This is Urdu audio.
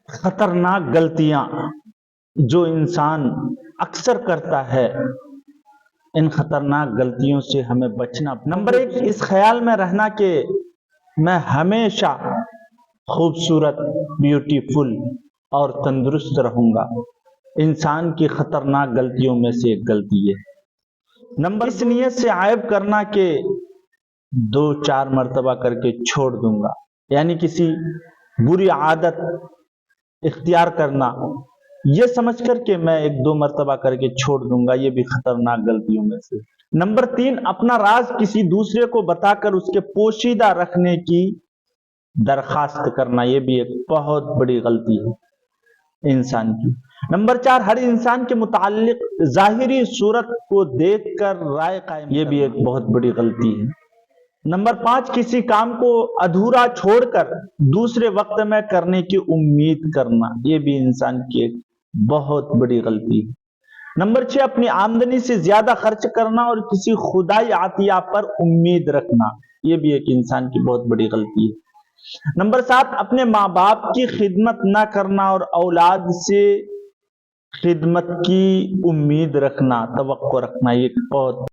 خطرناک غلطیاں جو انسان اکثر کرتا ہے، ان خطرناک غلطیوں سے ہمیں بچنا۔ نمبر 1، اس خیال میں رہنا کہ میں ہمیشہ خوبصورت، بیوٹیفل اور تندرست رہوں گا۔ انسان کی خطرناک غلطیوں میں سے ایک غلطی ہے۔ نمبر 2، اس نیت سے عائب کرنا کہ 2-4 مرتبہ کر کے چھوڑ دوں گا، یعنی کسی بری عادت اختیار کرنا یہ سمجھ کر کہ میں 1-2 مرتبہ کر کے چھوڑ دوں گا، یہ بھی خطرناک غلطیوں میں سے۔ نمبر 3، اپنا راز کسی دوسرے کو بتا کر اس کے پوشیدہ رکھنے کی درخواست کرنا، یہ بھی ایک بہت بڑی غلطی ہے انسان کی۔ نمبر 4، ہر انسان کے متعلق ظاہری صورت کو دیکھ کر رائے قائم، یہ بھی ایک بہت بڑی غلطی ہے۔ نمبر 5، کسی کام کو ادھورا چھوڑ کر دوسرے وقت میں کرنے کی امید کرنا، یہ بھی انسان کی ایک بہت بڑی غلطی ہے۔ نمبر 6، اپنی آمدنی سے زیادہ خرچ کرنا اور کسی خدائی عطیہ پر امید رکھنا، یہ بھی ایک انسان کی بہت بڑی غلطی ہے۔ نمبر 7، اپنے ماں باپ کی خدمت نہ کرنا اور اولاد سے خدمت کی امید رکھنا، توقع رکھنا، یہ بہت